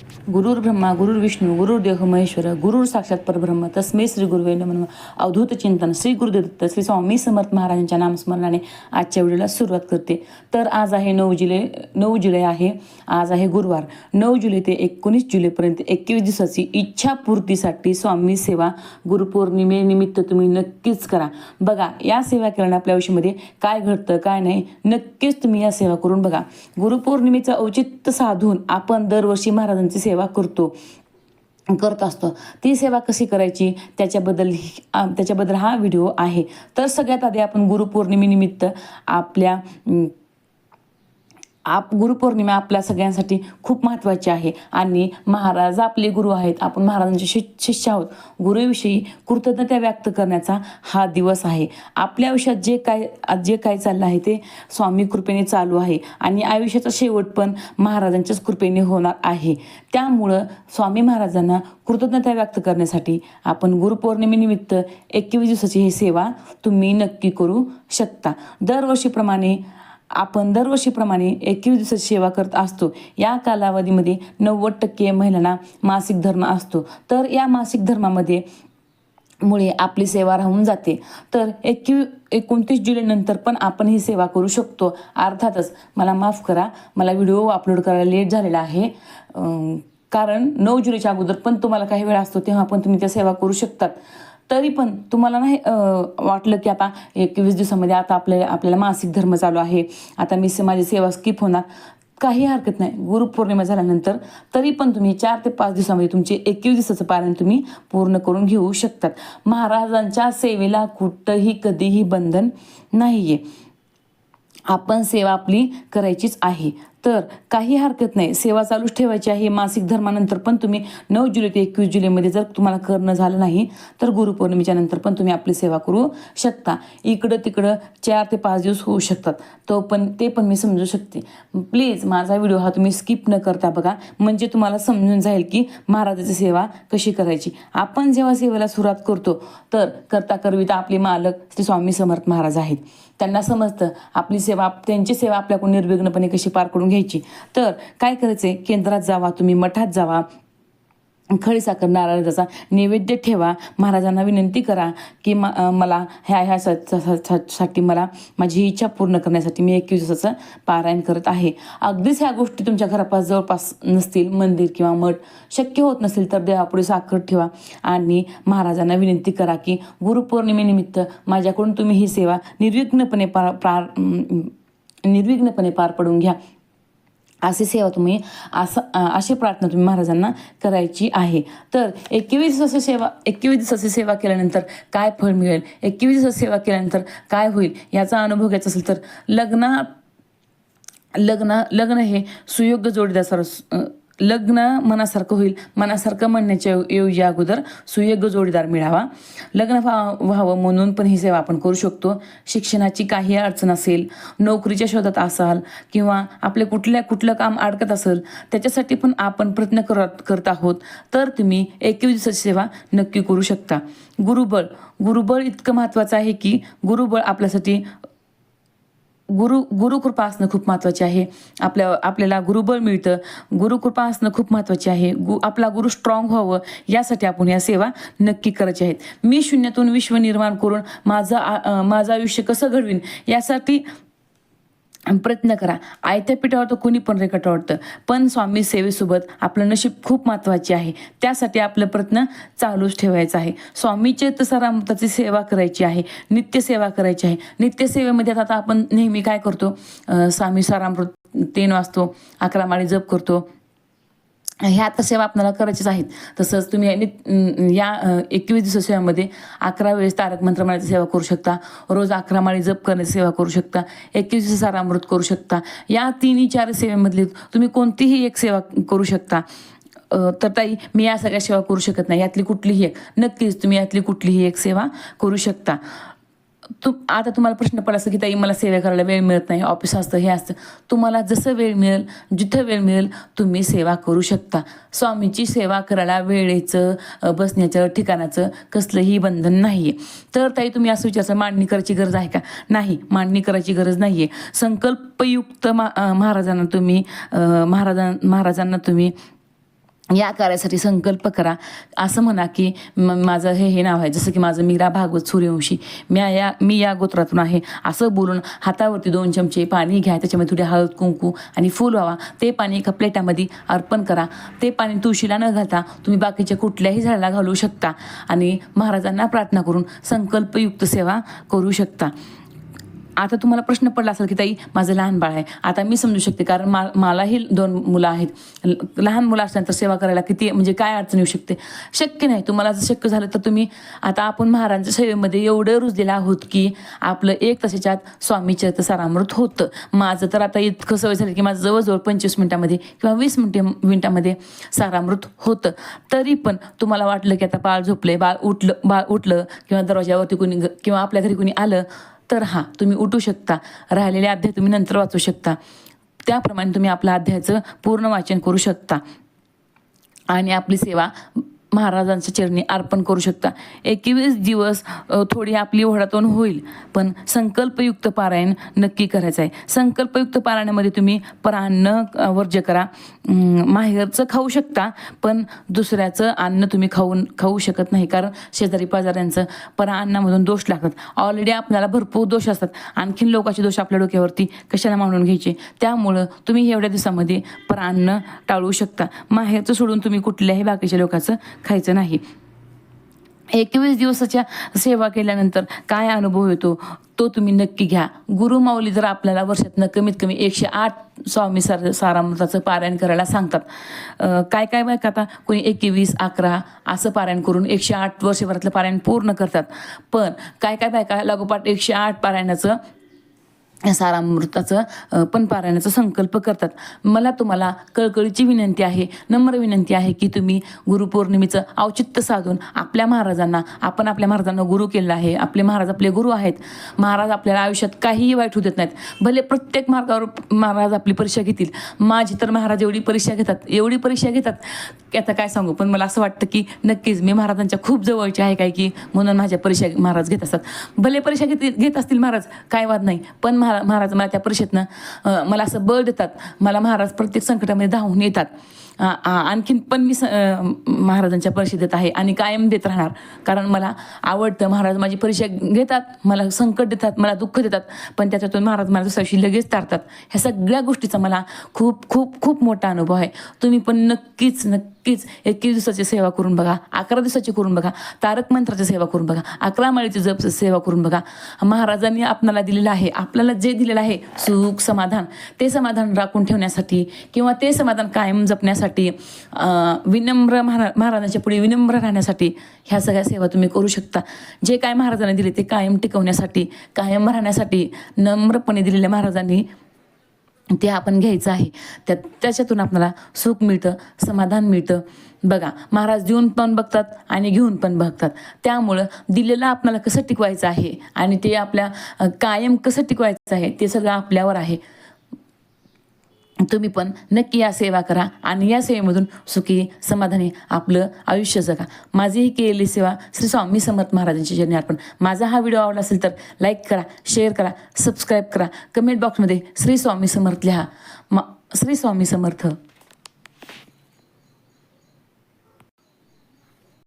गुरुर् ब्रह्मा गुरुर्विष्णू गुरुर्देव महेश्वर गुरुर साक्षात परब्रह्म तस्मै श्री गुरुवे नमः. अवधूत चिंतन श्री गुरुदेव दत्त श्री स्वामी समर्थ महाराजांच्या नामस्मरणाने आजच्या व्हिडिओला सुरुवात करते. तर आज आहे 9 जुलै आहे. आज आहे गुरुवार. 9 जुलै ते 19 जुलैपर्यंत 21 दिवसाची इच्छापूर्तीसाठी स्वामी सेवा गुरुपौर्णिमेनिमित्त तुम्ही नक्कीच करा. बघा, या सेवा केल्याने आपल्या आयुष्यामध्ये काय घडतं काय नाही नक्कीच तुम्ही या सेवा करून बघा. गुरुपौर्णिमेचं औचित्य साधून आपण दरवर्षी महाराजांची सेवा करत असतो. ती सेवा कशी करायची त्याच्याबद्दल हा व्हिडिओ आहे. तर सगळ्यात आधी आपण गुरुपौर्णिमेनिमित्त गुरुपौर्णिमा आपल्या सगळ्यांसाठी खूप महत्त्वाची आहे आणि महाराज आपले गुरु आहेत. आपण महाराजांचे शिष्य आहोत. गुरुविषयी कृतज्ञता व्यक्त करण्याचा हा दिवस आहे. आपल्या आयुष्यात जे काय चाललं आहे ते स्वामी कृपेने चालू आहे आणि आयुष्याचा शेवट पण महाराजांच्याच कृपेने होणार आहे. त्यामुळं स्वामी महाराजांना कृतज्ञता व्यक्त करण्यासाठी आपण गुरुपौर्णिमेनिमित्त 21 दिवसाची ही सेवा तुम्ही नक्की करू शकता. दरवर्षीप्रमाणे 21 दिवसाची सेवा करत असतो. या कालावधीमध्ये 90% महिलांना मासिक धर्म असतो. तर या मासिक धर्मामध्ये मुळे आपली सेवा राहून जाते. तर 29 जुलैनंतर पण आपण ही सेवा करू शकतो. अर्थातच मला माफ करा, मला व्हिडिओ अपलोड करायला लेट झालेला आहे. कारण 9 जुलैच्या अगोदर पण तुम्हाला काही वेळ असतो तेव्हा पण तुम्ही त्या सेवा करू शकतात. तरी पण तुम्हाला नाही वाटलं की आता 21 दिवसामध्ये आता आपल्याला मासिक धर्म चालू आहे, आता माझी सेवा स्किप होणार, काही हरकत नाही. गुरुपौर्णिमा झाल्यानंतर तरी पण तुम्ही 4 ते 5 दिवसामध्ये तुमचे 21 दिवसाचं पारायण तुम्ही पूर्ण करून घेऊ शकतात. महाराजांच्या सेवेला कुठंही कधीही बंधन नाही आहे. आपण सेवा आपली करायचीच आहे. तर काही हरकत नाही, सेवा चालूच ठेवायची आहे. मासिक धर्मानंतर पण तुम्ही 9 जुलै ते 21 जुलैमध्ये जर तुम्हाला करणं झालं नाही तर गुरुपौर्णिमेच्या नंतर पण तुम्ही आपली सेवा करू शकता. इकडं तिकडं 4 ते 5 दिवस होऊ शकतात, ते पण मी समजू शकते. प्लीज माझा व्हिडिओ हा तुम्ही स्किप न करता बघा, म्हणजे तुम्हाला समजून जाईल की महाराजाची सेवा कशी करायची. आपण जेव्हा सेवेला सुरुवात करतो तर करविता आपले मालक श्री स्वामी समर्थ महाराज आहेत. त्यांना समजतं त्यांची सेवा आपल्याकडून निर्विघ्नपणे कशी पार करून घ्यायची. तर काय करायचे, केंद्रात जावा, तुम्ही मठात जावा, खडीसाखर नारळाचा नैवेद्य ठेवा, महाराजांना विनंती करा की मला साठी मला माझी इच्छा पूर्ण करण्यासाठी मी 21 दिवसाचं पारायण करत आहे. अगदीच ह्या गोष्टी तुमच्या घरापास जवळपास नसतील, मंदिर किंवा मठ शक्य होत नसेल तर देवापुढे साखर ठेवा आणि महाराजांना विनंती करा की गुरुपौर्णिमेनिमित्त माझ्याकडून तुम्ही ही सेवा निर्विघ्नपणे पार पडून घ्या. अशी सेवा तुम्ही अशी प्रार्थना तुम्ही महाराजांना करायची आहे. तर 21 दिवसाची सेवा केल्यानंतर काय फळ मिळेल, 21 दिवसाची सेवा केल्यानंतर काय होईल याचा अनुभव घ्यायचा असेल तर लग्न हे सुयोग्य जोडीदार लग्न मनासारखं होईल. मनासारखं म्हणण्याच्या ऐवजी अगोदर सुयोग्य जोडीदार मिळावा. लग्न व्हावं म्हणून पण ही सेवा आपण करू शकतो. शिक्षणाची काही अडचण असेल, नोकरीच्या शोधात असाल किंवा आपले कुठलं काम अडकत असेल त्याच्यासाठी पण आपण प्रयत्न करत आहोत तर तुम्ही 21 दिवसाची सेवा नक्की करू शकता. गुरुबळ इतकं महत्त्वाचं आहे की गुरुबळ आपल्यासाठी गुरुकृपा असणं खूप महत्त्वाचे आहे. आपल्याला गुरुबळ मिळतं, गुरुकृपा असणं खूप महत्त्वाचे आहे. आपला गुरु स्ट्रॉंग व्हावं यासाठी आपण या सेवा नक्की करायची आहेत. मी शून्यातून विश्व निर्माण करून माझं आयुष्य कसं घडवीन यासाठी प्रयत्न करा. आयत्या पिठावर तर कोणी पण रेखाट वाटतं, पण स्वामी सेवेसोबत आपलं नशीब खूप महत्त्वाचे आहे. त्यासाठी आपलं प्रयत्न चालूच ठेवायचा आहे. स्वामी चैतन्याची सेवा करायची आहे, नित्य सेवा करायची आहे. नित्यसेवेमध्ये आता आपण नेहमी काय करतो, स्वामी सारामृत 3 वाजतो, 11 माळी जप करतो. ह्या तर सेवा आपल्याला करायचीच आहेत. तसंच तुम्ही या 21 दिवसामध्ये 11 वेळेस तारक मंत्र म्हणायची सेवा करू शकता. रोज 11 माळी जप करण्याची सेवा करू शकता. 21 दिवस सारामृत करू शकता. या 3-4 सेवेमधली तुम्ही कोणतीही एक सेवा करू शकता. तर ताई मी या सगळ्या सेवा करू शकत नाही, यातली कुठलीही एक, नक्कीच तुम्ही यातली कुठलीही एक सेवा करू शकता. आता तुम्हाला प्रश्न पडला असं की ताई मला सेवा करायला वेळ मिळत नाही, ऑफिस असतं, हे असतं. तुम्हाला जसं वेळ मिळेल, जिथं वेळ मिळेल तुम्ही सेवा करू शकता. स्वामीची सेवा करायला वेळेचं, बसण्याचं, ठिकाणाचं कसलंही बंधन नाही आहे. तर ताई तुम्ही असं विचारायचं मांडणी करायची गरज आहे का? नाही, मांडणी करायची गरज नाही आहे. संकल्पयुक्त महाराजांना तुम्ही या कार्यासाठी संकल्प करा. असं म्हणा की माझं हे नाव आहे, जसं की माझं मीरा भागवत सूर्यवंशी, मी या गोत्रातून आहे, असं बोलून हातावरती 2 चमचे पाणी घ्या. त्याच्यामध्ये थोडी हळद, कुंकू आणि फूल व्हावा. ते पाणी एका प्लेटामध्ये अर्पण करा. ते पाणी तुळशीला न घालता तुम्ही बाकीच्या कुठल्याही झाडाला घालू शकता आणि महाराजांना प्रार्थना करून संकल्पयुक्त सेवा करू शकता. आता तुम्हाला प्रश्न पडला असेल की ताई माझं लहान बाळ आहे. आता मी समजू शकते, कारण मलाही 2 मुलं आहेत. लहान मुलं असल्यानंतर सेवा करायला किती म्हणजे काय अडचण येऊ शकते. शक्य नाही. तुम्हाला जर शक्य झालं तर तुम्ही आता आपण महाराजांच्या सेवेमध्ये एवढं रुजलेलं आहोत की आपलं 1 तासाच्या आत स्वामी चरित्र सारामृत होतं. माझं तर आता इतकं सवय झाली की माझं जवळजवळ 25 मिनिटामध्ये किंवा 20 मिनिटामध्ये सारामृत होतं. तरी पण तुम्हाला वाटलं की आता बाळ झोपले, बाळ उठलं किंवा दरवाजावरती कोणी किंवा आपल्या घरी कोणी आलं तर तुम्ही उठू शकता. राहिलेले अध्याय तुम्ही नंतर वाचू शकता. त्याप्रमाणे तुम्ही आपल्या अध्यायाचं पूर्ण वाचन करू शकता आणि आपली सेवा महाराजांच्या चरणी अर्पण करू शकता. 21 दिवस थोडी आपली ओढातून होईल, पण संकल्पयुक्त पारायण नक्की करायचं आहे. संकल्पयुक्त पारायणामध्ये तुम्ही परान्न वर्ज्य करा. माहेरचं खाऊ शकता, पण दुसऱ्याचं अन्न तुम्ही खाऊ शकत नाही, कारण शेजारी पाजाऱ्यांचं परान्नामधून दोष लागतात. ऑलरेडी आपल्याला भरपूर दोष असतात, आणखीन लोकांचे दोष आपल्या डोक्यावरती कशाला मांडून घ्यायचे. त्यामुळं तुम्ही एवढ्या दिवसामध्ये परान्न टाळू शकता. माहेरचं सोडून तुम्ही कुठल्याही बाकीच्या लोकांचं खायचं नाही. 21 दिवसाच्या सेवा केल्यानंतर काय अनुभव येतो तो तुम्ही नक्की घ्या. गुरुमाऊली जर आपल्याला वर्षातनं कमीत कमी 108 स्वामी सारामृताचं पारायण करायला सांगतात. काय बायका आता कोणी 21, 11 असं पारायण करून 108 वर्षभरातलं पारायण पूर्ण करतात. पण काय बायका लागोपाठ 108 पारायणाचं सारामृताचं पण पारायणाचा संकल्प करतात. मला तुम्हाला कळकळीची विनंती आहे, नम्र विनंती आहे की तुम्ही गुरुपौर्णिमेचं औचित्य साधून आपल्या महाराजांना गुरु केलेलं आहे. आपले महाराज आपले गुरु आहेत. महाराज आपल्याला आयुष्यात काहीही वाईट होऊ देत नाहीत. भले प्रत्येक मार्गावर महाराज आपली परीक्षा घेतील. माझी तर महाराज एवढी परीक्षा घेतात की आता काय सांगू. पण मला असं वाटतं की नक्कीच मी महाराजांच्या खूप जवळचे आहे काय की म्हणून माझ्या परीक्षा महाराज घेत असतात. भले परीक्षा घेत असतील महाराज, काय वाद नाही, पण महाराज मला त्या परीक्षेतनं मला असं बळ देतात. मला महाराज प्रत्येक संकटामध्ये धावून येतात. आणखीन पण मी महाराजांच्या परीक्षा देत आहे आणि कायम देत राहणार, कारण मला आवडतं. महाराज माझी परीक्षा घेतात, मला संकट देतात, मला दुःख देतात, पण त्याच्यातून महाराज मला दुसऱ्याशी लगेच तारतात. ह्या सगळ्या गोष्टीचा मला खूप खूप खूप मोठा अनुभव आहे. तुम्ही पण नक्कीच 21 दिवसाची सेवा करून बघा, 11 दिवसाची करून बघा, तारक मंत्राची सेवा करून बघा, 11 माळेची जप सेवा करून बघा. महाराजांनी आपल्याला दिलेलं आहे, आपल्याला जे दिलेलं आहे सुख समाधान, ते समाधान राखून ठेवण्यासाठी किंवा ते समाधान कायम जपण्यासाठी, विनम्र महाराजांच्या पुढे विनम्र राहण्यासाठी ह्या सगळ्या सेवा तुम्ही करू शकता. जे काय महाराजांनी दिले ते कायम टिकवण्यासाठी, कायम राहण्यासाठी नम्रपणे दिलेल्या महाराजांनी ते आपण घ्यायचं आहे. त्याच्यातून आपल्याला सुख मिळतं, समाधान मिळतं. बघा, महाराज देऊन पण बघतात आणि घेऊन पण बघतात. त्यामुळं दिलेलं आपल्याला कसं टिकवायचं आहे आणि ते आपल्या कायम कसं टिकवायचं आहे ते सगळं आपल्यावर आहे. तुम्ही पण नक्की या सेवा करा आणि या सेवेमधून सुखी समाधानी आपलं आयुष्य जगा. माझी ही केलेली सेवा श्री स्वामी समर्थ महाराजांच्या चरणी अर्पण. माझा हा व्हिडिओ आवडला असेल तर लाईक करा, शेअर करा, सबस्क्राईब करा, कमेंट बॉक्समध्ये श्री स्वामी समर्थ लिहा. श्री स्वामी समर्थ.